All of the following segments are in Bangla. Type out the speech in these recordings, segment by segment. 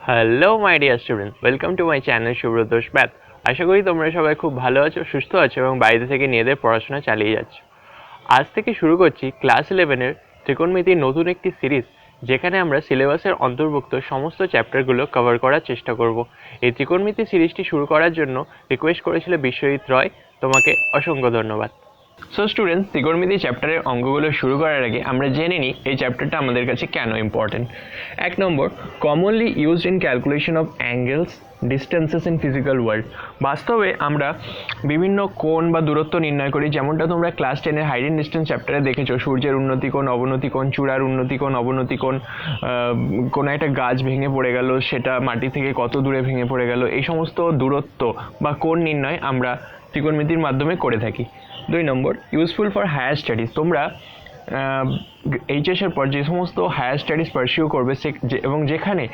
Hello my dear student, welcome to my channel সুব্রতোষ ম্যাথ। আশা করি তোমরা সবাই খুব ভালো আছো, সুস্থ আছো এবং বাড়িতে থেকে নিজেদের পড়াশোনা চালিয়ে যাচ্ছ। আজ থেকে শুরু করছি ক্লাস 11-এর ত্রিকোণমিতির নতুন একটি সিরিজ, যেখানে আমরা সিলেবাসের অন্তর্ভুক্ত সমস্ত চ্যাপ্টারগুলো কভার করার চেষ্টা করব। এই ত্রিকোণমিতি সিরিজটি শুরু করার জন্য রিকোয়েস্ট করেছিল বিশ্বজিৎ রয়, তোমাকে অসংখ্য ধন্যবাদ। সো স্টুডেন্টস, ত্রিকোণমিতি চ্যাপ্টারের অঙ্কগুলো শুরু করার আগে আমরা জেনে নিই এই চ্যাপ্টারটা আমাদের কাছে কেন important. 1 number, commonly used in calculation of angles distances in physical world. বাস্তবে আমরা বিভিন্ন কোণ বা দূরত্ব নির্ণয় করি, যেমনটা তোমরা ক্লাস 10-এর হাইট অ্যান্ড ডিস্টেন্স চ্যাপ্টারে দেখেছো। সূর্যের উন্নতি কোণ, অবনতি কোণ, চূড়ার উন্নতি কোণ, অবনতি কোণ, কোনো একটা গাছ ভেঙে পড়ে গেল, সেটা মাটি থেকে কত দূরে ভেঙে পড়ে গেল, এই সমস্ত দূরত্ব বা কোণ নির্ণয় আমরা ত্রিকোণমিতির মাধ্যমে করে থাকি। 2 নম্বর, ইউজফুল ফর হায়ার স্টাডিজ। তোমরা এইচএসের পর যে সমস্ত হায়ার স্টাডিজ পারসিউ করবে এবং যেখানে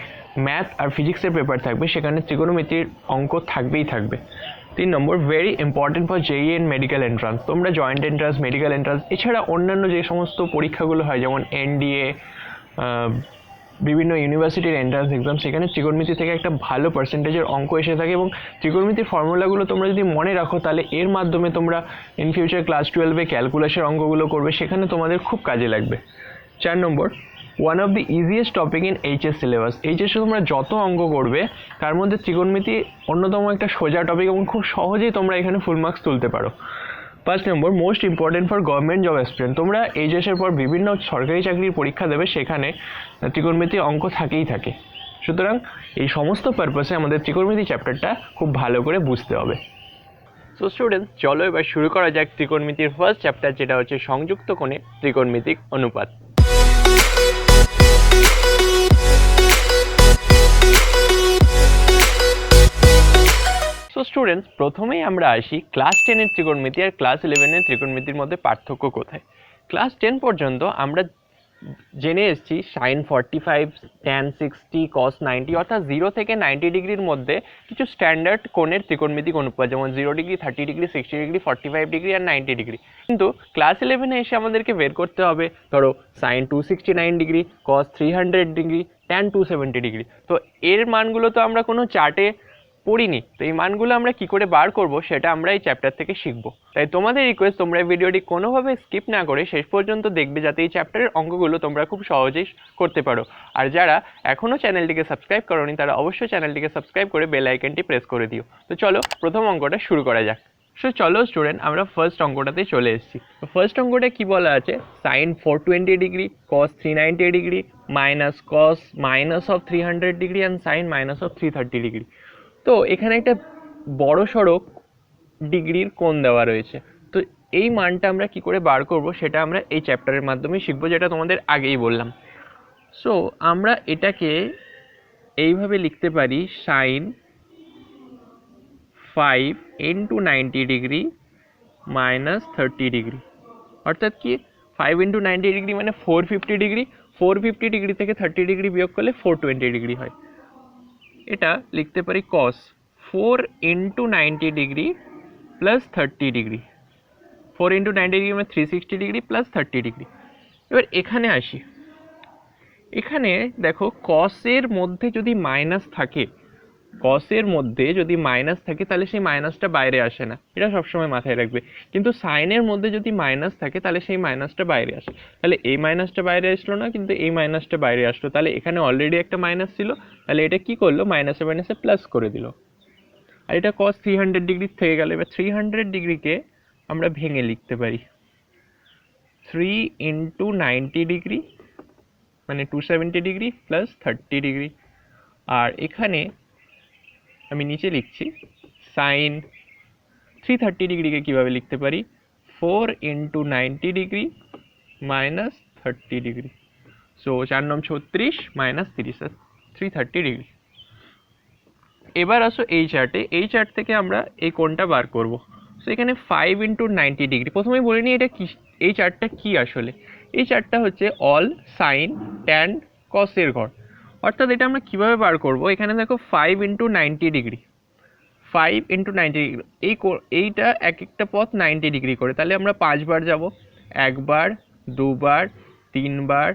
ম্যাথ আর ফিজিক্সের পেপার থাকবে, সেখানে ত্রিকোণমিতির অঙ্ক থাকবেই থাকবে। 3 number, very important for JEE and medical entrance. তোমরা জয়েন্ট এন্ট্রান্স, মেডিকেল এন্ট্রান্স এছাড়া অন্যান্য যে সমস্ত পরীক্ষাগুলো হয়, যেমন এনডিএ, বিভিন্ন ইউনিভার্সিটির এন্ট্রান্স এক্সাম, সেখানে ত্রিকোণমিতি থেকে একটা ভালো পার্সেন্টেজের অঙ্ক এসে থাকে এবং ত্রিকোণমিতির ফর্মুলাগুলো তোমরা যদি মনে রাখো, তাহলে এর মাধ্যমে তোমরা ইন ফিউচার ক্লাস 12-এ ক্যালকুলাসের অঙ্কগুলো করবে, সেখানে তোমাদের খুব কাজে লাগবে। 4 number, one of the easiest topic in HS syllabus. এইচএসে তোমরা যত অঙ্ক করবে তার মধ্যে ত্রিকোণমিতি অন্যতম একটা সোজা টপিক এবং খুব সহজেই তোমরা এখানে ফুল মার্কস তুলতে পারো। 5 number, most important for government job aspirant. তোমরা এইচএসের পর বিভিন্ন সরকারি চাকরির পরীক্ষা দেবে, সেখানে ত্রিকোণমিতি অঙ্ক থাকেই থাকে। সুতরাং এই সমস্ত পারপাসে আমাদের ত্রিকোণমিতি চ্যাপ্টারটা খুব ভালো করে বুঝতে হবে। সো স্টুডেন্টস, চলো এবার শুরু করা যাক ত্রিকোণমিতির ফার্স্ট চ্যাপ্টার, যেটা হচ্ছে সংযুক্ত কোণে ত্রিকোণমিতিক অনুপাত। সো স্টুডেন্টস, প্রথমেই আমরা আসি ক্লাস 10-এর ত্রিকোণমিতি আর ক্লাস 11-এর ত্রিকোণমিতির মধ্যে পার্থক্য কোথায়। ক্লাস 10 পর্যন্ত আমরা জেনে এসেছি সাইন 45, ট্যান 60, কস 90, অর্থাৎ 0 থেকে 90 ডিগ্রির মধ্যে কিছু স্ট্যান্ডার্ড কোণের ত্রিকোণমিতিক অনুপাত, যেমন 0 ডিগ্রি, 30 ডিগ্রি, 60 ডিগ্রি, 45 ডিগ্রি আর 90 ডিগ্রি। কিন্তু ক্লাস 11-এ এসে আমাদেরকে বের করতে হবে, ধরো সাইন 269 ডিগ্রি, কস 300 ডিগ্রি, ট্যান 270 ডিগ্রি। তো এর মানগুলো তো আমরা কোনো চার্টে পড়িনি, তো এই মানগুলো আমরা কি করে বার করব সেটা আমরা এই চ্যাপ্টার থেকে শিখবো। তাই তোমাদের রিকোয়েস্ট, তোমরা এই ভিডিওটি কোনোভাবে স্কিপ না করে শেষ পর্যন্ত দেখবে, যাতে এই চ্যাপ্টারের অঙ্কগুলো তোমরা খুব সহজেই করতে পারো। আর যারা এখনও চ্যানেলটিকে সাবস্ক্রাইব করোনি, তারা অবশ্যই চ্যানেলটিকে সাবস্ক্রাইব করে বেল আইকনটি প্রেস করে দিও। তো চলো প্রথম অঙ্কটা শুরু করা যাক। সো চলো স্টুডেন্ট, আমরা ফার্স্ট অঙ্কটাতে চলে এসেছি। তো ফার্স্ট অঙ্কটা কি বলা আছে, sine 420 degree, cos 390 degree, minus cos minus of 300 degree and sine minus of 330 degree. তো এখানে একটা বড় সড়ো ডিগ্রির কোণ দেওয়া রয়েছে। তো এই মানটা আমরা কি করে বার করব সেটা আমরা এই চ্যাপ্টারের মাধ্যমে শিখবো, যেটা তোমাদের আগেই বললাম। সো আমরা এটাকে এইভাবে লিখতে পারি, sine 5 into 90 degree minus 30 degree, অর্থাৎ কি 5 ইন্টু 90 ডিগ্রি মানে 450 ডিগ্রি। 450 ডিগ্রি থেকে 30 ডিগ্রি বিয়োগ করলে 420 ডিগ্রি হয়। এটা লিখতে পারি কস 4 into 90 degree plus 30 degree. 4 into 90 degree মানে 360 ডিগ্রি প্লাস 30 ডিগ্রি। এবার এখানে আসি, এখানে দেখো কসের মধ্যে যদি মাইনাস থাকে, কসের মধ্যে যদি মাইনাস থাকে তাহলে সেই মাইনাসটা বাইরে আসে না, এটা সবসময় মাথায় রাখবে। কিন্তু সাইনের মধ্যে যদি মাইনাস থাকে তাহলে সেই মাইনাসটা বাইরে আসে। তাহলে এই মাইনাসটা বাইরে আসলো না, কিন্তু এই মাইনাসটা বাইরে আসলো। তাহলে এখানে অলরেডি একটা মাইনাস ছিল, তাহলে এটা কি করলো, মাইনাসে মাইনাসে প্লাস করে দিল। আর এটা কস 300 ডিগ্রি থেকে গেল। এবার 300 ডিগ্রিকে আমরা ভেঙে লিখতে পারি 3 ইন্টু 90 ডিগ্রি মানে 270 ডিগ্রি প্লাস 30 ডিগ্রি। আর এখানে আমি নিচে লিখছি সাইন 330 ডিগ্রিকে কীভাবে লিখতে পারি, 4 into 90 degree minus 30 degree. So 4 9 36 minus 30, 330 degree. এবার আসো এই চার্টে, এই চার্ট থেকে আমরা এই কোণটা বার করব। সো এখানে 5 ইন্টু 90 ডিগ্রি, প্রথমেই বলে নিই এটা কি, এই চার্টটা কি আসলে। এই চার্টটা হচ্ছে অল সাইন ট্যান কসের ঘর। অর্থাৎ এটা আমরা কীভাবে বার করব, এখানে দেখো 5 ইন্টু 90 ডিগ্রি, 5 ইন্টু 90 ডিগ্রি, এইটা এক একটা পথ 90 ডিগ্রি করে, তাহলে আমরা 5 বার যাব, 1 বার, 2 বার, 3 বার,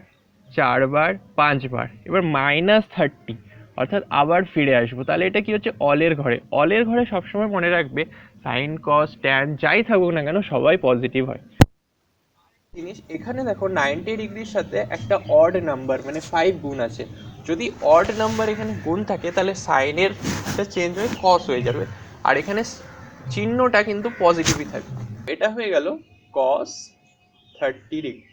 4 বার, 5 বার। এবার মাইনাস 30, অর্থাৎ আবার ফিরে আসবো। তাহলে এটা কি হচ্ছে, অলের ঘরে। অলের ঘরে সবসময় মনে রাখবে সাইন কস ট্যান যাই থাকুক না কেন সবাই পজিটিভ হয়। জিনিস এখানে দেখো 90 ডিগ্রির সাথে একটা অড নাম্বার মানে 5 গুণ আছে। যদি অড নাম্বার এখানে গুণ থাকে তাহলে সাইনের চেঞ্জ হয়ে কস হয়ে যাবে, আর এখানে চিহ্নটা কিন্তু পজিটিভই থাকবে। এটা হয়ে গেল কস 30 ডিগ্রি,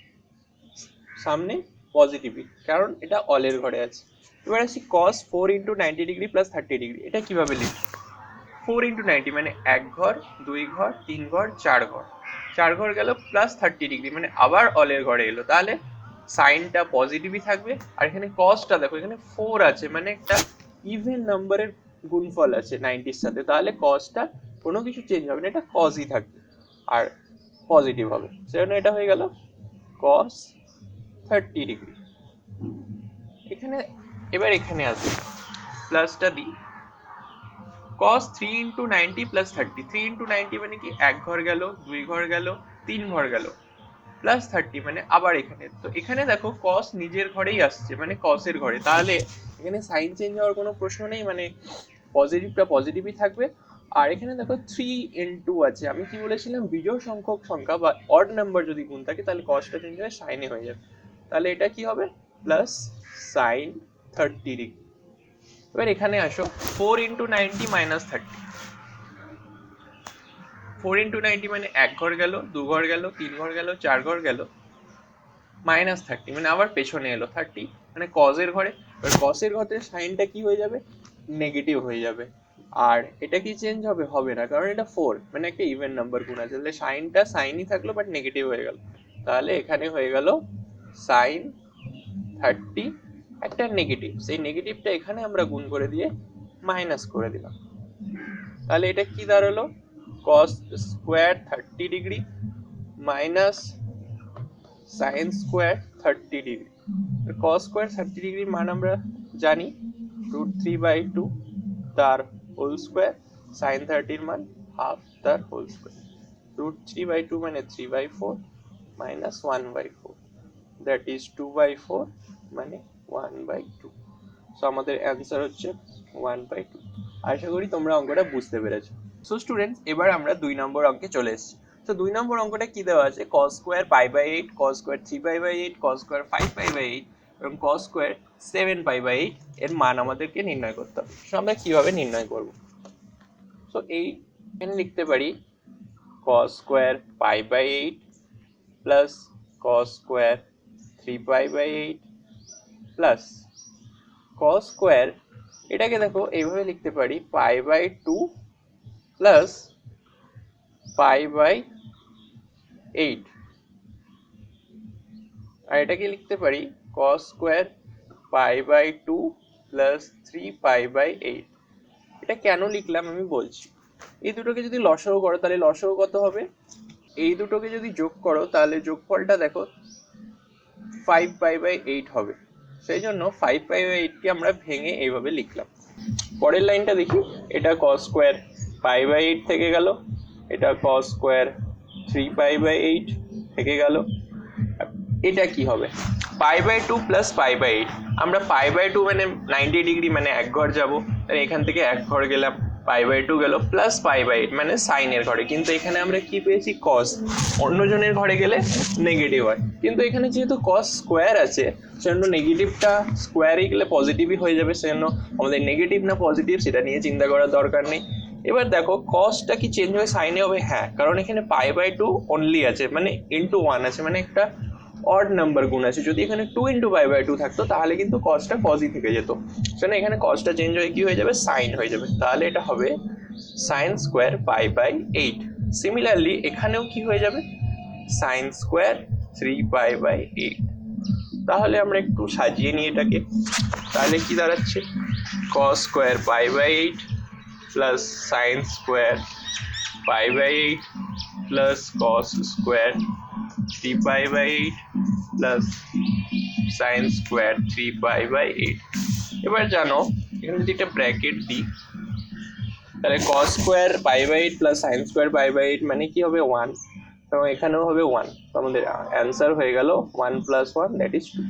সামনে পজিটিভই কারণ এটা অলের ঘরে আছে। এবার আসি কস 4 × 90 ডিগ্রি প্লাস 30 ডিগ্রি। এটা কিভাবে লিখব? 4 × 90 মানে 1 ঘর 2 ঘর 3 ঘর 4 ঘর, 4 ঘর গেল প্লাস 30 ডিগ্রি মানে আবার অলের ঘরে এলো, তাহলে সাইনটা পজিটিভই থাকবে। আর এখানে কসটা দেখো, এখানে 4 আছে মানে একটা ইভেন নাম্বারের গুণফল আছে 90-র সাথে, তাহলে কসটা কোনো কিছু চেঞ্জ হবে না, এটা কসই থাকবে আর পজিটিভ হবে। সেজন্য এটা হয়ে গেল কস 30 ডিগ্রি। এখানে এবার এখানে আসবে প্লাসটা দিই, cos 3 × 90 প্লাস 30, 3 × 90 মানে কি 1 ঘর গেল 2 ঘর গেল 3 ঘর গেল প্লাস 30 মানে আবার এখানে। তো এখানে দেখো cos নিজের ঘরেই আসছে মানে cos এর ঘরে, তাহলে এখানে সাইন চেঞ্জ হওয়ার কোনো প্রশ্ন নেই, মানে পজিটিভটা পজিটিভই থাকবে। আর এখানে দেখো 3 × 2 আছে, আমি কি বলেছিলাম বিজোড় সংখ্যক সংখ্যা বা অড নাম্বার যদি গুণ থাকে তাহলে cosটা চেঞ্জ হয়ে সাইনে হয়ে যাবে, তাহলে এটা কি হবে প্লাস সাইন 30 ডিগ্রি। এবার এখানে আসো 4 × 90 মাইনাস 30, 4 × 90 মানে 1 ঘর গেল 2 ঘর গেল 3 ঘর গেল 4 ঘর গেল মাইনাস 30 মানে আবার পেছনে এলো 30 মানে কজের ঘরে। এবার কসের ঘরে সাইনটা কি হয়ে যাবে, নেগেটিভ হয়ে যাবে। আর এটা কি চেঞ্জ হবে, হবে না, কারণ এটা 4 মানে একটা ইভেন নাম্বার গুণ আছে, তাহলে সাইনটা সাইনই থাকলো বাট নেগেটিভ হয়ে গেল, তাহলে এখানে হয়ে গেল সাইন 30 একটা নেগেটিভ, সেই নেগেটিভটা এখানে আমরা গুণ করে দিয়ে মাইনাস করে দিলাম, তাহলে এটা কি দাঁড়ালো cos square 30 degree minus sine square 30 degree. cos square 30 ডিগ্রির মান আমরা জানি √3/2 তার হোল স্কোয়ার, সাইন 30 মান হাফ তার হোল স্কোয়ার, √3/2 মানে 3/4 মাইনাস 1/4 দ্যাট ইজ 2/4 মানে 1/2। সো আমাদের অ্যান্সার হচ্ছে 1/2। আশা করি তোমরা অঙ্কটা বুঝতে পেরেছো। সো স্টুডেন্টস এবার আমরা 2 নম্বর অঙ্কে চলে এসেছি। তো 2 নম্বর অঙ্কটা কি দেওয়া আছে, cos square π/8 cos square 3π/8 cos square 5π/8 এবং cos স্কোয়ার 7π/8 এর মান আমাদেরকে নির্ণয় করতে হবে। সো আমরা কিভাবে নির্ণয় করব? সো এখানে লিখতে পারি cos square π/8 plus cos square 3π/8 plus cos square, এটাকে দেখো এইভাবে লিখতে পারি π/2 প্লাস π/8, আর এটাকে লিখতে পারি cos স্কোয়ার π/2 প্লাস 3π/8। এটা কেন লিখলাম আমি বলছি। এই দুটোকে যদি লসাগু করো তাহলে লসাগু কত হবে, এই দুটোকে যদি যোগ করো তাহলে যোগফলটা দেখো 5π/8 হবে, সেই জন্য 5π/8 কে আমরা ভেঙে এইভাবে লিখলাম। পরের লাইনটা দেখি, এটা cos স্কোয়ার π/8 থেকে গেল, এটা cos স্কোয়ার 3π/8 থেকে গেল, এটা কি হবে π/2 প্লাস π/8। আমরা π/2 মানে 90 ডিগ্রি মানে 1 ঘর যাব, তাহলে এখান থেকে 1 ঘর গেলাম, π/2 গেল প্লাস π/8 মানে সাইনের ঘরে, কিন্তু এখানে আমরা কি পেয়েছি cos, অন্যজনের ঘরে গেলে নেগেটিভ হয়, কিন্তু এখানে যেহেতু cos স্কোয়ার আছে সেজন্য নেগেটিভটা স্কোয়ারে গেলে পজিটিভই হয়ে যাবে, সেজন্য আমাদের নেগেটিভ না পজিটিভ সেটা নিয়ে চিন্তা করার দরকার নেই। এবার দেখো cosটা কি চেঞ্জ হয়ে সাইনে হবে, হ্যাঁ, কারণ এখানে π/2 অনলি আছে মানে ইনটু 1 আছে মানে একটা অড নাম্বার গুণ আছে, যদি এখানে 2 × π/2 থাকতো তাহলে কিন্তু cosটা cosই থেকে যেত, সেজন্য এখানে cosটা চেঞ্জ হয়ে কি হয়ে যাবে সাইন হয়ে যাবে, তাহলে এটা হবে সাইন স্কোয়ার π/8। সিমিলারলি এখানেও কি হয়ে যাবে সাইন স্কোয়ার 3π/8। তাহলে আমরা একটু সাজিয়ে নিই এটাকে, তাহলে কি দাঁড়াচ্ছে cos square π/8 plus sine square π/8 plus cos square 3π/8 plus sine square 3π/8। এবার জানো এখানে যদি একটা ব্র্যাকেট দিই তাহলে cos square π/8 plus sine square π/8 মানে কি হবে 1, এবং এখানেও হবে 1, তো আমাদের অ্যান্সার হয়ে গেল 1 + 1 দ্যাট ইজ 2।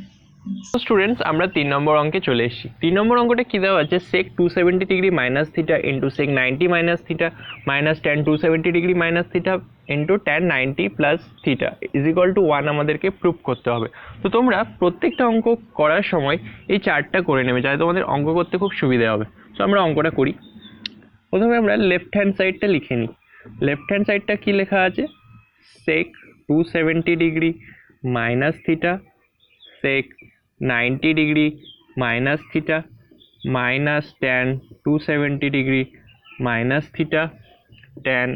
স্টুডেন্টস আমরা 3 নম্বর অঙ্কে চলে এসেছি। 3 নম্বর অঙ্কটা কি দেওয়া আছে, sec 270 degree minus theta into sec 90 minus theta minus tan 270 degree minus theta into tan 90 plus theta is equal two 1 আমাদেরকে প্রুভ করতে হবে। তো তোমরা প্রত্যেকটা অঙ্ক করার সময় এই চার্টটা করে নেবে, যাতে তোমাদের অঙ্ক করতে খুব সুবিধা হবে। তো আমরা অঙ্কটা করি। প্রথমে আমরা লেফট হ্যান্ড সাইডটা লিখে নিই। লেফট হ্যান্ড সাইডটা কি লেখা আছে, sec 270 degree minus theta sec 90 degree minus theta minus tan 270 degree minus theta tan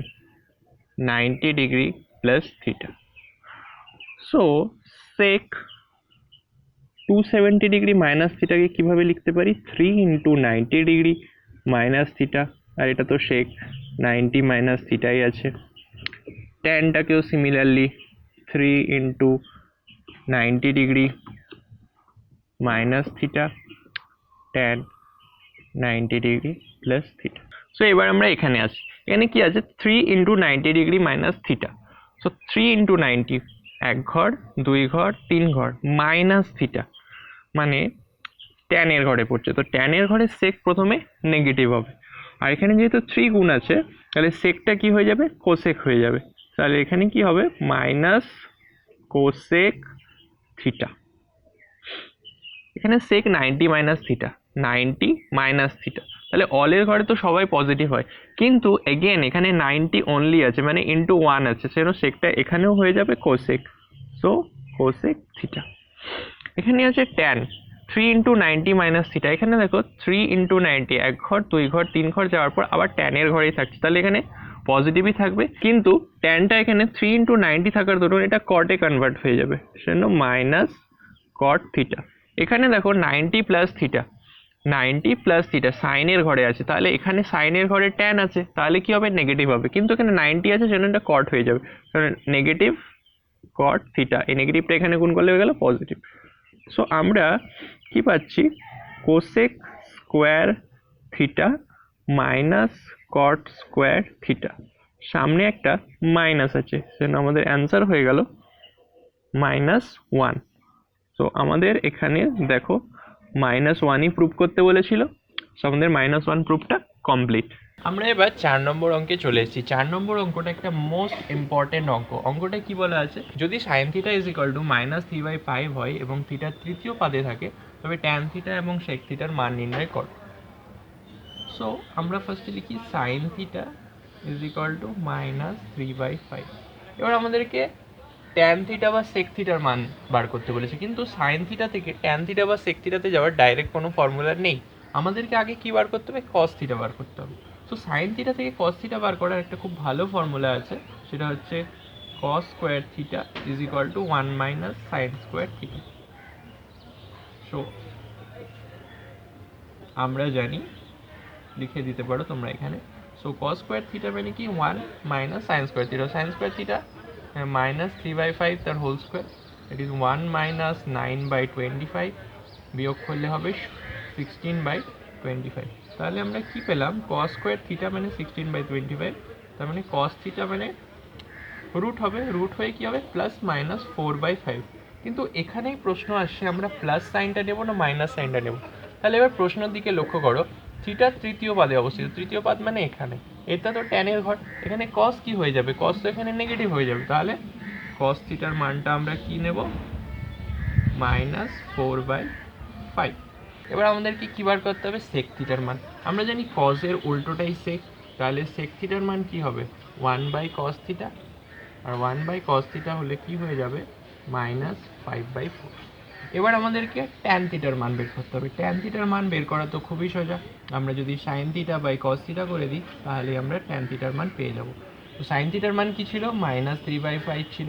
90 degree plus theta. So sec 270 degree minus থিটাকে কীভাবে লিখতে পারি, 3 ইন্টু 90 ডিগ্রি মাইনাস থিটা, আর এটা তো sec 90 মাইনাস থিটাই আছে। ট্যানটাকেও similarly 3 into 90 degree minus theta tan 90 degree plus theta. So এবার আমরা এখানে আসি, এখানে কি আছে 3 into 90 degree minus theta. So 3 into 90 এক ঘর, দুই ঘর, তিন ঘর, মাইনাস থিটা মানে ট্যানের ঘরে পড়ছে। তো ট্যানের ঘরে সেক প্রথমে নেগেটিভ হবে, আর এখানে যেহেতু 3 গুণ আছে তাহলে সেকটা কি হয়ে যাবে, কোসেক হয়ে যাবে। তাহলে এখানে কি হবে, মাইনাস কোসেক থিটা। এখানে sec 90 minus theta, 90 minus theta, তাহলে অলের ঘরে তো সবাই পজিটিভ হয়, কিন্তু এগেন এখানে 90 অনলি আছে মানে ইন্টু 1 আছে, সেজন্য সেকটা এখানেও হয়ে যাবে কোসেক। So cosec theta. এখানে আছে ট্যান 3 ইন্টু 90 মাইনাস থিটা। এখানে দেখো 3 ইন্টু 90 এক ঘর, দুই ঘর, তিন ঘর যাওয়ার পর আবার ট্যানের ঘরেই থাকছে, তাহলে এখানে পজিটিভই থাকবে, কিন্তু ট্যানটা এখানে 3 ইন্টু 90 থাকার দরুন এটা কটে কনভার্ট হয়ে যাবে, সেজন্য মাইনাস কট থিটা। এখানে দেখো 90 প্লাস থিটা, 90 প্লাস থিটা সাইনের ঘরে আছে, তাহলে এখানে সাইনের ঘরে ট্যান আছে, তাহলে কি হবে, নেগেটিভ হবে, কিন্তু এখানে 90 আছে সেজন্য এটা কট হয়ে যাবে, কারণ নেগেটিভ কট থিটা, এই নেগেটিভটা এখানে গুণ করলে হয়ে গেল পজিটিভ। সো আমরা কি পাচ্ছি, cosec square theta minus cot square theta, সামনে একটা মাইনাস আছে, সেজন্য আমাদের অ্যান্সার হয়ে গেল -1। তো আমাদের এখানে দেখো -1ই প্রুভ করতে বলেছিল, সো আমাদের -1 প্রুফটা কমপ্লিট। আমরা এবার 4 নম্বর অঙ্কে চলে এসেছি। 4 নম্বর অঙ্কটা একটা মোস্ট ইম্পর্টেন্ট অঙ্ক। অঙ্কটা কি বলা আছে, যদি sine theta is equal two -3/5 হয় এবং থিটার তৃতীয় পাদে থাকে, তবে ট্যান থিটা এবং সেক থিটার মান নির্ণয় কর। সো আমরা ফার্স্টে লিখি sine theta is equal two -3/5। এবার আমাদেরকে ট্যান থিটা বা সেক থিটার মান বার করতে বলেছে, কিন্তু সাইন থিটা থেকে ট্যান থিটা বা সেক থিটাতে যাওয়ার ডাইরেক্ট কোনো ফর্মুলা নেই, আমাদেরকে আগে কি বার করতে হবে, কস থিটা বার করতে হবে। তো সাইন থিটা থেকে কস থিটা বার করার একটা খুব ভালো ফর্মুলা আছে, সেটা হচ্ছে cos square theta is equal two 1 minus sine square theta. So আমরা জানি, লিখে দিতে পারো তোমরা এখানে। সো কস স্কোয়ার থিটা মানে কি, 1 minus sine square theta, sine square theta -3/5 তার whole square, it is 1 minus 9/25, বিয়োগ করলে হবে 16/25। তাহলে আমরা কি পেলাম, কস স্কোয়ার থিটা মানে 16/25, তার মানে কস থিটা মানে রুট হবে, রুট হয়ে কি হবে +-4/5। কিন্তু এখানেই প্রশ্ন আসছে, আমরা প্লাস সাইনটা নেব না মাইনাস সাইনটা নেব। তাহলে এবার প্রশ্নের দিকে লক্ষ্য করো, থিটার তৃতীয় পাদে অবস্থিত, তৃতীয় পাদ মানে এখানে, এটা তো ট্যানের ঘর, এখানে কস কি হয়ে যাবে, কস তো এখানে নেগেটিভ হয়ে যাবে, তাহলে কস থিটার মানটা আমরা কি নেব, -4/5। এবার আমাদেরকে কি বার করতে হবে, সেক থিটার মান। আমরা জানি কসের উল্টোটাই সেক, তাহলে সেক থিটার মান কি হবে, 1/cos থিটা, আর 1/cos থিটা হলে কি হয়ে যাবে, -5/4। এবার আমাদেরকে ট্যান থিটার মান বের করতে হবে। ট্যান থিটার মান বের করা তো খুবই সোজা, আমরা যদি sine theta by cos theta করে দিই তাহলে আমরা ট্যান থিটার মান পেয়ে যাব। তো সাইন থিটার মান কি ছিল, -3/5 ছিল,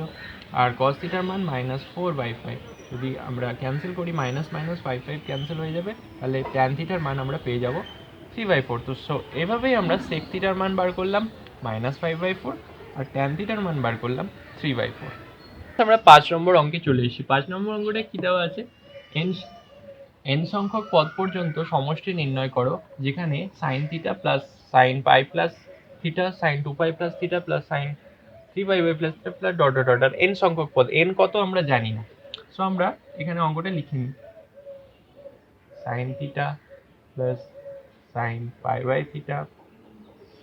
আর কস থিটার মান -4/5। যদি আমরা ক্যান্সেল করি, -5/5 ক্যান্সেল হয়ে যাবে, তাহলে ট্যান থিটার মান আমরা পেয়ে যাব 3/4। তো সো এভাবেই আমরা সেক থিটার মান বার করলাম -5/4, আর ট্যান থিটার মান বার করলাম 3/4। আমরা 5 নম্বর অঙ্কে চলে এসেছি। 5 নম্বর অঙ্কটা কি দেওয়া আছে, n সংখ্যক পদ পর্যন্ত সমষ্টি নির্ণয় করো, যেখানে sine theta plus sine pi plus theta, sine 2π plus theta plus sine 3π plus theta plus dot dot dot n সংখ্যক পদ, n কত আমরা জানি না। সো আমরা এখানে অঙ্কটা লিখে নিই। Sine theta plus sine pi by theta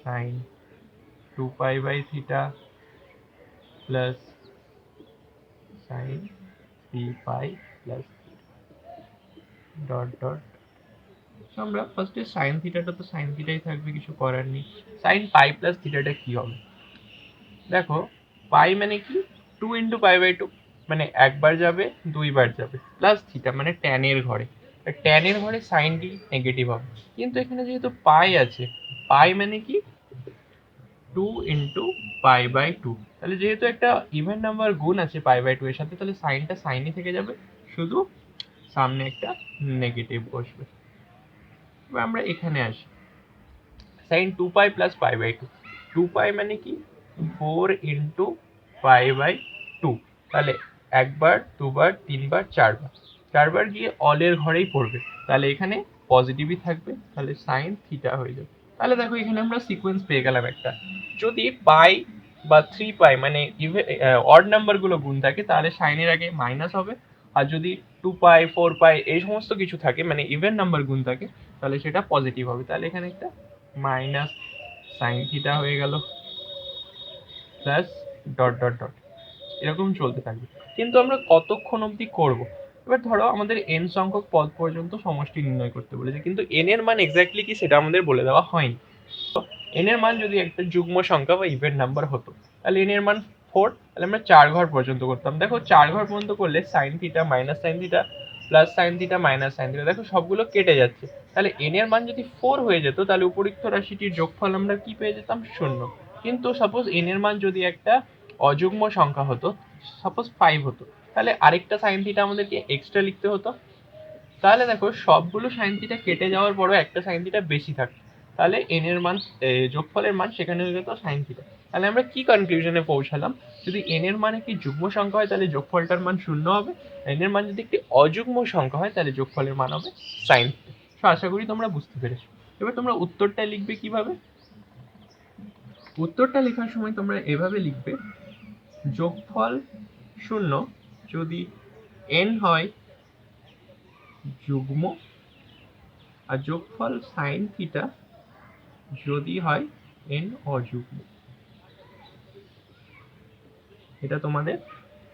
sine 2 pi by theta plus sine 3 pi plus dot dot. আমরা ফার্স্টে সাইন থিটাটা তো সাইন থিটাই থাকবে, কিছু করার নেই। সাইন পাই প্লাস থিটাটা কি হবে দেখো, পাই মানে কি 2 × π/2, মানে একবার যাবে দুইবার যাবে, প্লাস থিটা মানে ট্যানের ঘরে, ট্যানের ঘরে সাইনটি নেগেটিভ হবে। কিন্তু এখানে যেহেতু পাই আছে, পাই মানে কি 2 × π/2, তাহলে যেহেতু একটা ইভেন নাম্বার গুণ আছে π/2 এর সাথে, তাহলে সাইনটা সাইনই থেকে যাবে, শুধু সামনে একটা নেগেটিভ বসবে। এবার আমরা এখানে আসি, সাইন 2π প্লাস π/2, 2π মানে কি 4 × π/2, তাহলে একবার দুবার তিনবার চারবার, চারবার গিয়ে অলের ঘরেই পড়বে, তাহলে এখানে পজিটিভই থাকবে, তাহলে সাইন থিটা হয়ে যাবে। তাহলে দেখো এখানে আমরা সিকোয়েন্স পেয়ে গেলাম একটা। যদি পাই বা 3π মানে অড নাম্বারগুলো গুণ থাকে, তাহলে সাইনের আগে মাইনাস হবে, আর যদি 2π 4π এই সমস্ত কিছু থাকে মানে ইভেন নাম্বার গুণ থাকে, তাহলে সেটা পজিটিভ হবে। তাহলে এখানে একটা মাইনাস সাইন থিটা হয়ে গেল প্লাস ডট ডট ডট, এরকম চলতে থাকবে। কিন্তু আমরা কতক্ষণ অবধি করব? এবার ধরো আমাদের n সংখ্যক পদ পর্যন্ত সমষ্টি নির্ণয় করতে বলেছে, কিন্তু n এর মান এক্স্যাক্টলি কি সেটা আমাদের বলে দেওয়া হয়নি। তো n এর মান যদি একটা যুগ্ম সংখ্যা বা ইভেন নাম্বার হতো, তাহলে n এর মান 4, তাহলে আমরা 4 ঘর পর্যন্ত করতাম। দেখো 4 ঘর পর্যন্ত করলে sine theta minus sine theta plus sine theta minus sine theta, দেখো সবগুলো কেটে যাচ্ছে। তাহলে n এর মান যদি 4 হয়ে যেত, তাহলে উপরিক্ত রাশিটির যোগফল আমরা কি পেয়ে যেতাম? 0। কিন্তু সাপোজ n এর মান যদি একটা অযুগ্ম সংখ্যা হতো, সাপোজ 5 হতো, তাহলে আরেকটা সাইন থিটা আমাদেরকে এক্সট্রা লিখতে হতো। তাহলে দেখো সবগুলো সাইন থিটা কেটে যাওয়ার পরেও একটা সাইন থিটা বেশি থাকতো, তাহলে n এর মান যোগফলের মান সেখানে হয়ে যেত সাইন থিটা। তাহলে আমরা কি কনক্লুশনে পৌঁছালাম? যদি n এর মান একটি যুগ্ম সংখ্যা হয়, তাহলে যোগফলটার মান 0 হবে। n এর মান যদি একটি অযুগ্ম সংখ্যা হয়, তাহলে যোগফলের মান হবে সাইন থিটা। তো আশা করি তোমরা বুঝতে পেরেছো। এবার তোমরা উত্তরটা লিখবে কিভাবে? উত্তরটা লেখার সময় তোমরা এভাবে লিখবে, যোগফল 0 যদি n হয় যুগ্ম, আর যোগফল সাইন থিটা যদি হয় n অযুগ্ম। এটা তোমাদের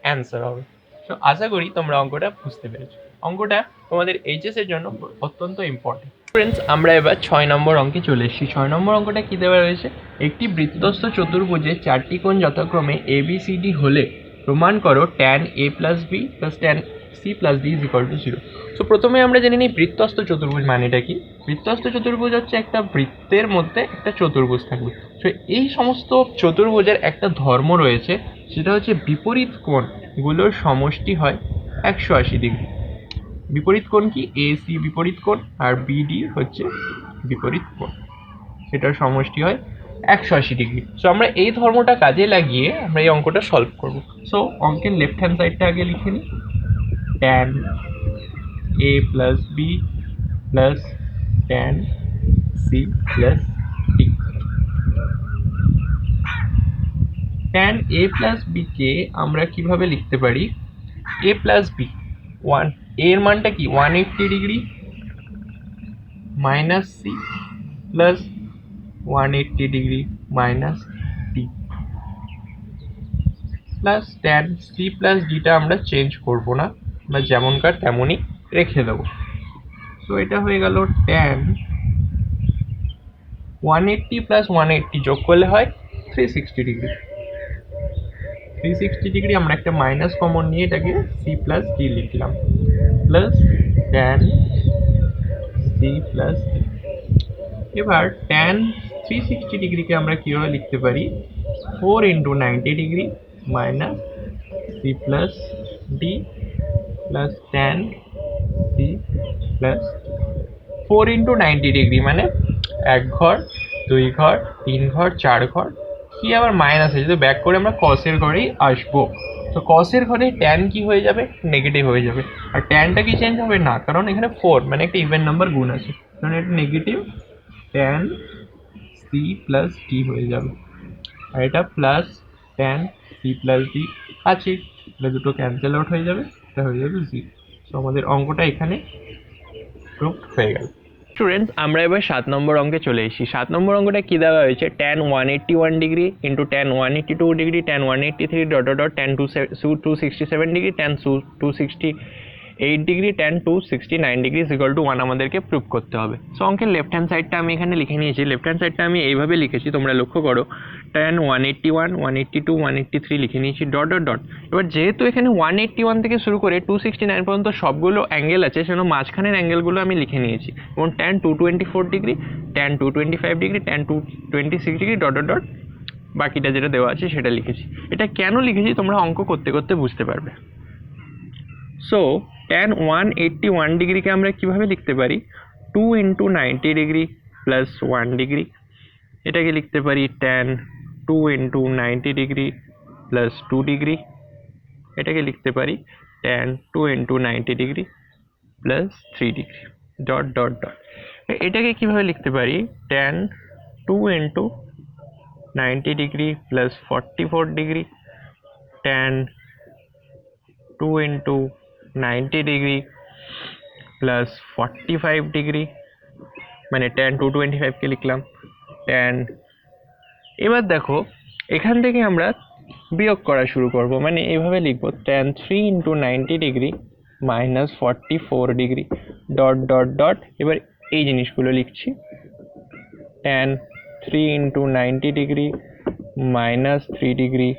অ্যান্সার হবে। তো আশা করি তোমরা অঙ্কটা বুঝতে পেরেছো। অঙ্কটা তোমাদের এইচএস এর জন্য অত্যন্ত ইম্পর্টেন্ট। ফ্রেন্ডস, আমরা এবার 6 নম্বর অঙ্কে চলে এসেছি। 6 নম্বর অঙ্কটা কি দেওয়া রয়েছে? একটি বৃত্তস্থ চতুর্ভুজে 4টি কোণ যথাক্রমে ABCD হলে প্রমাণ করো tan A plus B plus tan C plus D is equal to 0। তো প্রথমে আমরা জেনে নিই বৃত্তস্থ চতুর্ভুজ মানেটা কি। বৃত্তস্থ চতুর্ভুজ হচ্ছে একটা বৃত্তের মধ্যে একটা চতুর্ভুজ থাকবে। তো এই সমস্ত চতুর্ভুজের একটা ধর্ম রয়েছে, সেটা হচ্ছে বিপরীত কোণগুলোর সমষ্টি হয় 180 ডিগ্রি। বিপরীত কোণ কি? AC বিপরীত কোণ, আর BD হচ্ছে বিপরীত কোণ, সেটার সমষ্টি হয় 180 ডিগ্রি। সো আমরা এই ধর্মটা কাজে লাগিয়ে আমরা এই অঙ্কটা সলভ করব। সো অঙ্কের লেফট হ্যান্ড সাইডটা আগে লিখে নিই, tan A plus B plus tan C plus D। tan A plus B কে আমরা কিভাবে লিখতে পারি? A plus B, এর মানটা কি 180 degree minus C plus 180 degree minus D plus tan C plus Dটা আমরা চেঞ্জ করব না, আমরা যেমনকার তেমনই রেখে দেবো। তো এটা হয়ে গেল tan 180 প্লাস 180 যোগ করলে হয় 360 ডিগ্রি। 360 ডিগ্রি আমরা একটা মাইনাস কমন নিয়ে এটাকে C প্লাস D লিখলাম, plus tan C plus D। এবার tan 360 ডিগ্রিকে আমরা কিভাবে লিখতে পারি? 4 × 90 degree minus C plus D plus tan C plus 4 × 90 degree মানে 1 ঘর 2 ঘর 3 ঘর 4 ঘর, কি আবার মাইনাস আছে, যদি ব্যাক করে আমরা কসের ঘরেই আসবো। তো কসের ঘরে ট্যান কি হয়ে যাবে? নেগেটিভ হয়ে যাবে। আর ট্যানটা কি চেঞ্জ হবে না, কারণ এখানে 4 মানে একটা ইভেন নাম্বার গুণ আছে, কারণ এটা negative, tan C plus D হয়ে যাবে। আর এটা plus tan C plus D আছে, এটা দুটো ক্যান্সেল আউট হয়ে যাবে, এটা হয়ে যাবে 0। তো আমাদের অঙ্কটা এখানে প্রুফড হয়ে গেল। স্টুডেন্টস, আমরা এবার 7 নম্বর অঙ্কে চলে এসেছি। 7 নম্বর অঙ্কটা কী দেওয়া হয়েছে, tan 181 degree into tan 182 degree tan 183 dot dot dot tan 267 degree tan 268 degree tan 269 degree is equal two 1 আমাদেরকে প্রুফ করতে হবে। সো অঙ্কের লেফট হ্যান্ড সাইডটা আমি এখানে লিখে নিয়েছি। লেফট হ্যান্ড সাইডটা আমি এইভাবে লিখেছি, তোমরা লক্ষ্য করো, tan 181 182 183 লিখে নিয়েছি ডট ডট ডট। এবার যেহেতু এখানে 181 থেকে শুরু করে 269 পর্যন্ত সবগুলো অ্যাঙ্গেল আছে, সেজন্য মাঝখানের অ্যাঙ্গেলগুলো আমি লিখে নিয়েছি। এবং tan 224 degree tan 225 degree tan 226 degree dot dot dot বাকিটা যেটা দেওয়া আছে সেটা লিখেছি। এটা কেন লিখেছি তোমরা অঙ্ক করতে করতে বুঝতে পারবে। সো tan 181 ডিগ্রিকে আমরা কিভাবে লিখতে পারি, 2 ইন্টু 90 ডিগ্রি প্লাস 1 ডিগ্রি। এটাকে লিখতে পারি tan 2 into 90 degree plus 2 degree. এটাকে লিখতে পারি tan 2 into 90 degree plus 3 degree dot dot dot. এটাকে কিভাবে লিখতে পারি, tan 2 into 90 degree plus 44 degree tan 2 into 90 degree plus 45 degree, মানে tan 225কে লিখলাম tan। এবার দেখো এখান থেকে আমরা বিয়োগ করা শুরু করব, মানে এইভাবে লিখবো tan 3 into 90 degree minus 44 degree dot dot dot. এবার এই জিনিসগুলো লিখছি, tan 3 into 90 degree minus 3 degree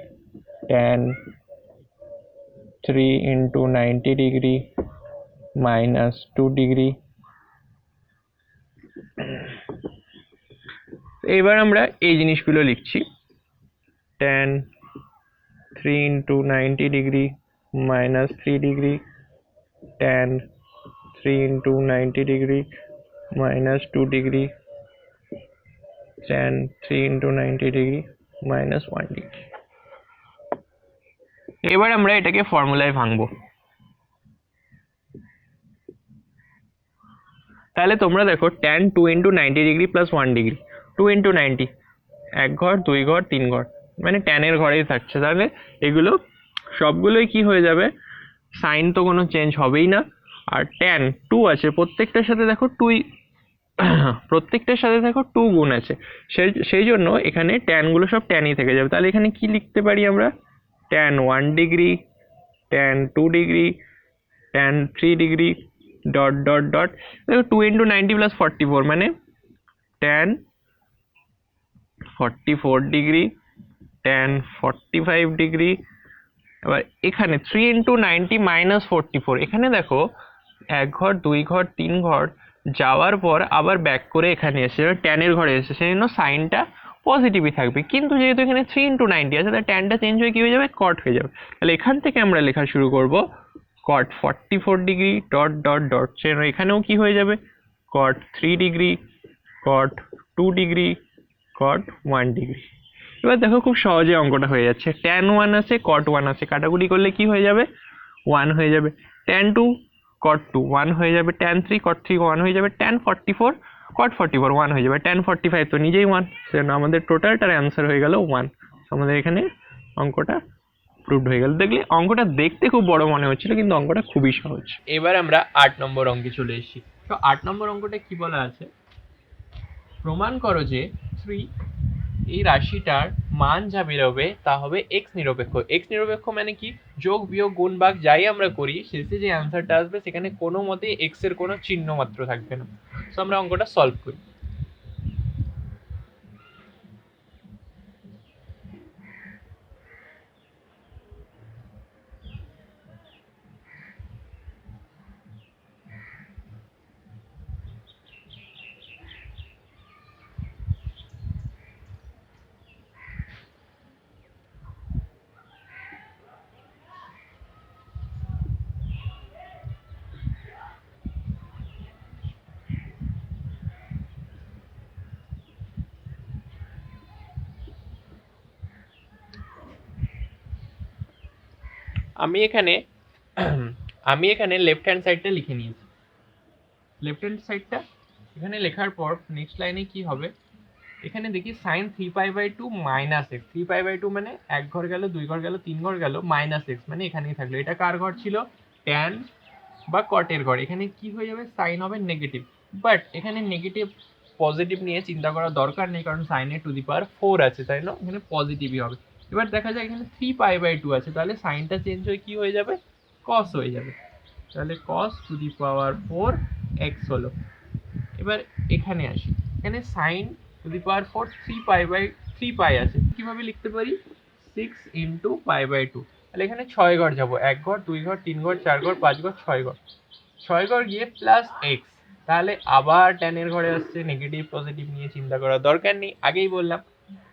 tan 3 into 90 degree minus 2 degree. এবার আমরা এই জিনিসগুলো লিখছি, tan 3 into 90 degree minus 3 degree tan 3 into 90 degree minus 2 degree tan 3 into 90 degree minus 1 degree. এবার আমরা এটাকে ফর্মুলায় ভাঙবো। তাহলে তোমরা দেখো tan 2 into 90 degree plus 1 degree, 2 into 90 এক ঘর 2 ঘর 3 ঘর, মানে tan এর ঘরেই থাকছে। তাহলে এগুলো সবগুলোই কি হয়ে যাবে, সাইন তো কোনো চেঞ্জ হবেই না। আর tan 2 আছে প্রত্যেকটার সাথে দেখো 2, প্রত্যেকটার সাথে দেখো 2 গুণ আছে, সেই জন্য এখানে ট্যানগুলো সব ট্যানই থেকে যাবে। তাহলে এখানে কি লিখতে পারি আমরা, tan 1 degree tan 2 degree tan 3 degree dot dot dot. দেখো 2 ইন্টু 90 প্লাস 44 মানে tan 44 ডিগ্রি tan 45 ডিগ্রি। এবার এখানে 3 ইন্টু 90 মাইনাস 44, এখানে দেখো এক ঘর 2 ঘর 3 ঘর যাওয়ার পর আবার ব্যাক করে এখানে এসে ট্যানের ঘরে এসে, সেই জন্য সাইনটা পজিটিভই থাকবে। কিন্তু যেহেতু এখানে 3 ইন্টু 90 আছে, তাহলে ট্যানটা চেঞ্জ হয়ে কী হয়ে যাবে, কট হয়ে যাবে। তাহলে এখান থেকে আমরা লেখা শুরু করব cot 44 degree dot dot dot, সেজন্য এখানেও কি হয়ে যাবে cot 3 degree cot 2 degree cot 1 degree. এবার দেখো খুব সহজে অঙ্কটা হয়ে যাচ্ছে, tan 1 আছে cot 1 আছে, কাটাকুটি করলে কি হয়ে যাবে 1 হয়ে যাবে, tan 2 cot 2 1 হয়ে যাবে, tan 3 cot 3 1 হয়ে যাবে, tan 44 cot 44 1 হয়ে যাবে, tan 45 তো নিজেই 1, সেজন্য আমাদের টোটালটার অ্যান্সার হয়ে গেল 1। আমাদের এখানে অঙ্কটা প্রুভড হয়ে গেল। দেখলে অঙ্কটা দেখতে খুব বড় মনে হচ্ছিল, কিন্তু অঙ্কটা খুবই সহজ। এবার আমরা 8 নম্বর অঙ্কে চলে এসেছি। তো 8 নম্বর অঙ্কটা কি বলা আছে, প্রমাণ করো যে 3 এই রাশিটার মান যা বেরোবে তা হবে এক্স নিরপেক্ষ। এক্স নিরপেক্ষ মানে কি, যোগ বিয়োগ গুণ ভাগ যাই আমরা করি, শেষে যে অ্যান্সারটা আসবে সেখানে কোনো মতেই এক্স এর কোনো চিহ্ন মাত্র থাকবে না। তো আমরা অঙ্কটা সলভ করি। আমি এখানে লেফট হ্যান্ড সাইডটা লিখে নিয়েছি। লেফট হ্যান্ড সাইডটা এখানে লেখার পর নেক্সট লাইনে কি হবে, এখানে দেখি সাইন 3π/2 মাইনাস এক্স। 3π/2 মানে এক ঘর গেল 2 ঘর গেল 3 ঘর গেল, মাইনাস এক্স মানে এখানেই থাকলো। এটা কার ঘর ছিল, ট্যান বা কটের ঘর, এখানে কি হয়ে যাবে, সাইন হবে নেগেটিভ। বাট এখানে নেগেটিভ পজিটিভ নিয়ে চিন্তা করার দরকার নেই, কারণ সাইনের টু দি পাওয়ার 4 আছে, তাই না, এখানে পজিটিভই হবে। এবার দেখা যায় এখানে 3π/2 আছে, তাহলে সাইনটা চেঞ্জ হয়ে কি হয়ে যাবে, কস হয়ে যাবে। তাহলে cos to the power 4x হলো। এবার এখানে আসি, এখানে সাইন টু দি পাওয়ার 4 3π আছে, কিভাবে লিখতে পারি, 6 × π/2। তাহলে এখানে 6 ঘর যাবো, 1 ঘর 2 ঘর 3 ঘর 4 ঘর 5 ঘর 6 ঘর, 6 ঘর গিয়ে প্লাস এক্স, তাহলে আবার ট্যানের ঘরে আসছে, নেগেটিভ পজিটিভ নিয়ে চিন্তা করার দরকার নেই, আগেই বললাম,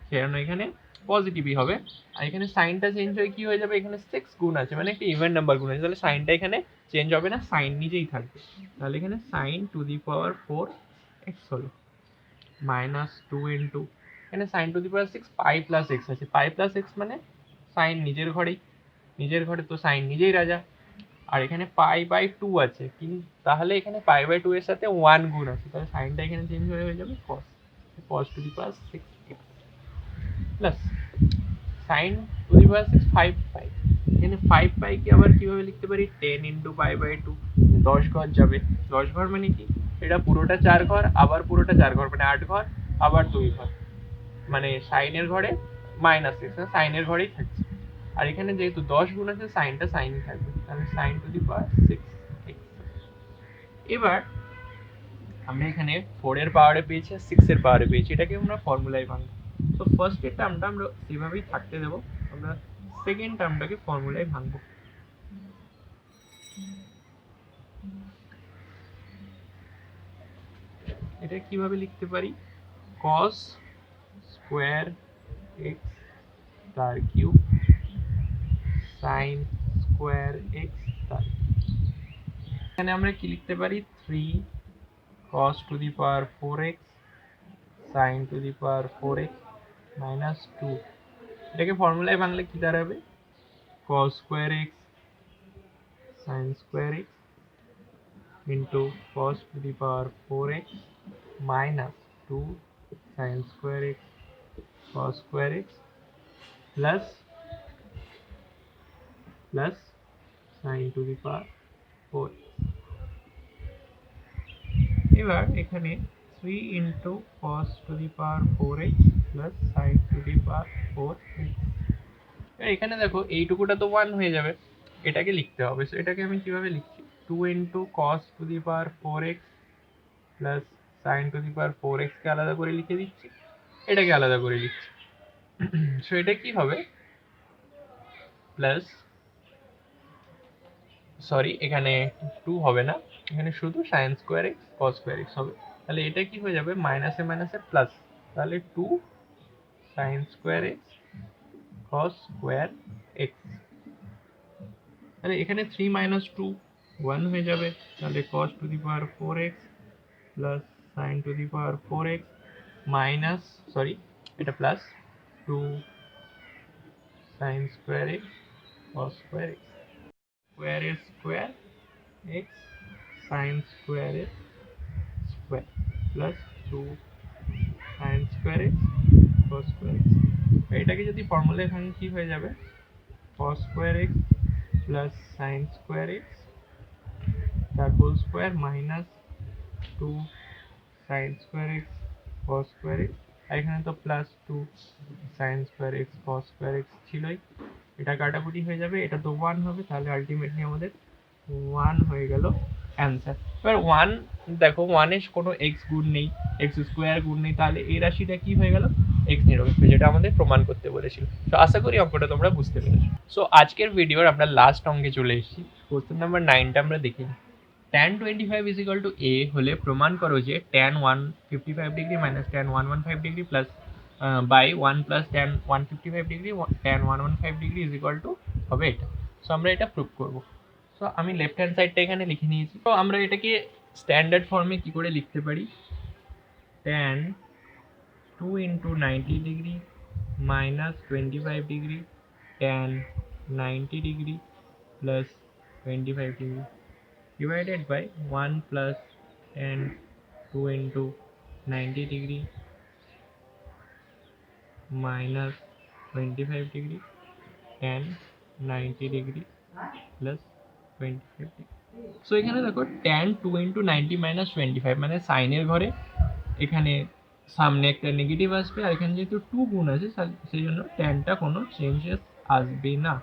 সেজন্য এখানে পজিটিভই হবে। আর এখানে সাইনটা চেঞ্জ হয়ে কি হয়ে যাবে, এখানে 6 গুণ আছে, মানে একটা ইভেন নাম্বার গুণ আছে, তাহলে সাইনটা এখানে চেঞ্জ হবে না, সাইন নিজেই থাকবে। তাহলে এখানে sine to the power 4x হলো, -2 ইন্টু, এখানে sine to the power 6 pi plus x আছে, পাই প্লাস এক্স মানে সাইন নিজের ঘরেই, নিজের ঘরে তো সাইন নিজেই রাজা। আর এখানে π/2 আছে, কিন্তু তাহলে এখানে π/2 এর সাথে 1 গুণ আছে, তাহলে সাইনটা এখানে চেঞ্জ হয়ে যাবে cos to the power 6x plus sine to the power 6 5π। এখানে 5π কে আবার কিভাবে লিখতে পারি, 10 × π/2, 10 ঘর যাবে, 10 ঘর মানে কি, এটা পুরোটা 4 ঘর, আবার পুরোটা 4 ঘর মানে 8 ঘর, আবার 2 ঘর, মানে সাইনের ঘরে -6, সাইনের ঘরেই থাকছে। আর এখানে যেহেতু 10 গুণ আছে, সাইনটা সাইনই থাকবে, তাহলে sign to the power 6x। এবার আমরা এখানে 4 এর পাওয়ারে পেয়েছি আর 6 এর পাওয়ারে পেয়েছি, এটাকে আমরা ফর্মুলায় ভাঙবো। তো ফার্স্ট এর টার্মটা আমরা সেভাবেই থাকতে দেবো, আমরা সেকেন্ড টার্মটাকে ফর্মুলায় ভাঙবো। এটা কিভাবে লিখতে পারি, cos স্কোয়ার x তার কিউব sin স্কোয়ার x তার, এখানে আমরা কি লিখতে পারি, 3 cos to the power 4x sin to the power 4x -2, এটাকে ফর্মুলায় ভাঙলে কি দাঁড়াবে, cos square x sin square x into cos to the power 4x -2 sin square x cos square x plus sin to the power 4। এবার এখানে 3 into cos to the power 4x plus sin to the power 4x। এখানে দেখো এইটুকুটা তো 1 হয়ে যাবে, এটাকে লিখতে হবে, সো এটাকে আমি কিভাবে লিখছি, 2 into cos to the power 4x plus sin to the power 4x কে আলাদা করে লিখে দিচ্ছি, এটাকে আলাদা করে লিখছি। সো এটা কি হবে, প্লাস, সরি এখানে 2 হবে না, এখানে শুধু sin square x cos square x হবে, তাহলে এটা কি হয়ে যাবে, মাইনাসে মাইনাসে প্লাস, তাহলে 2 sin square x cos square x, তাহলে এখানে 3 - 2 1 হয়ে যাবে, তাহলে cos to the power 4x plus sin to the power 4x minus, sorry এটা plus 2 sin square x cos square x, স্কোয়ারের স্কোয়ার x sin স্কোয়ারের square plus 2 sin square x cos square x। এটাকে যদি ফর্মুলায় ভাঙি কি হয়ে যাবে, cos square x plus sin square x তার whole square minus 2 sin square x cos square x, আর এখানে তো plus 2 sin square x cos square x ছিলই, এটা কাটাকুটি হয়ে যাবে, এটা তো 1 হবে, তাহলে আলটিমেটলি আমাদের 1 হয়ে গেল অ্যান্সার। এবার 1 দেখো, 1 এর কোনো x গুণ নেই, x স্কোয়ার গুণ নেই, তাহলে এই রাশিটা কি হয়ে গেল, x নিরপেক্ষ, যেটা আমাদের প্রমাণ করতে বলেছিল। তো আশা করি অঙ্কটা তোমরা বুঝতে পেরেছো। সো আজকের ভিডিওর আমরা লাস্ট অঙ্কে চলে এসেছি, কোশ্চেন নাম্বার 9টা আমরা দেখি। tan 25 is equal to a হলে প্রমাণ করো যে tan 155 degree minus tan 115 degree plus by 1 plus tan 155 degree tan 115 degree is equal to হবে এটা। সো আমরা এটা প্রুভ করব। সো আমি লেফট হ্যান্ড সাইডটা এখানে লিখে নিয়েছি। তো আমরা এটাকে স্ট্যান্ডার্ড ফর্মে কি করে লিখতে পারি, tan 2 into 90 degree minus 25 degree tan 90 degree plus 25 degree divided by 1 plus tan 2 into 90 degree minus 25 degree tan 90 degree plus 25 degree। So এখানে দেখো ট্যান 2 × 90 - 25, মানে সাইনের ঘরে এখানে সামনে একটা নেগেটিভ আসবে, আর এখানে যেহেতু 2 গুণ আছে সেই জন্য ট্যানটা কোনো চেঞ্জেস আসবে না।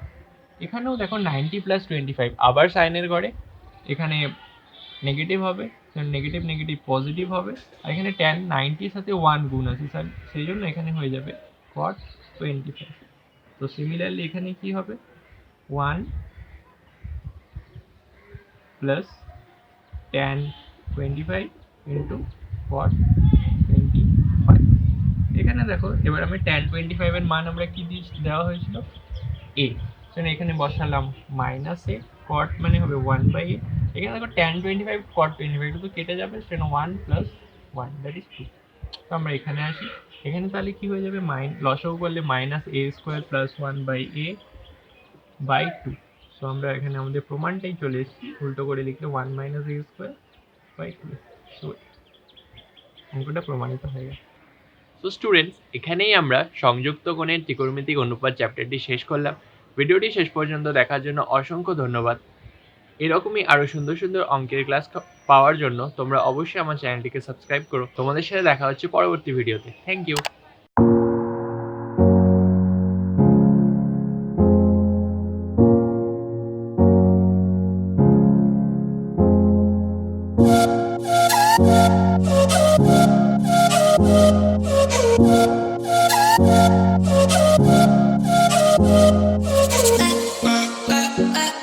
এখানেও দেখো 90 + 25 আবার সাইনের ঘরে এখানে নেগেটিভ হবে, নেগেটিভ নেগেটিভ পজিটিভ হবে, আর এখানে ট্যান 90-র সাথে 1 গুণ আছে সেই জন্য এখানে হয়ে যাবে cot 25। তো সিমিলারলি এখানে কি হবে 1 প্লাস ট্যান 25 ইন্টু cot 25। এখানে দেখো এবার আমি ট্যান 25 এর মান আমরা কি দেওয়া হয়েছিল এ, সেখানে এখানে বসালাম মাইনাস এ, কট মানে হবে 1/a। এখানে দেখো ট্যান 25 কট 25 তো কেটে যাবে, সেখানে 1 + 1 দ্যাট ইজ 2। তো আমরা এখানে আসি, এখানে তাহলে কি হয়ে যাবে লসাগু করলে -a² + 1/a/2। সো আমরা এখানে আমাদের প্রমাণটাই চলে এসেছি, উল্টো করে লিখলে 1 - a²/2। সো অঙ্কটা প্রমাণিত হয়ে গেল। সো স্টুডেন্টস, এখানেই আমরা সংযুক্ত কোণের ত্রিকোণমিতিক অনুপাত চ্যাপ্টারটি শেষ করলাম। ভিডিওটি শেষ পর্যন্ত দেখার জন্য অসংখ্য ধন্যবাদ। এরকমই আরও সুন্দর সুন্দর অঙ্কের ক্লাস পাওয়ার জন্য তোমরা অবশ্যই আমার চ্যানেলটিকে সাবস্ক্রাইব করো। তোমাদের সাথে দেখা হচ্ছে পরবর্তী ভিডিওতে। Thank you.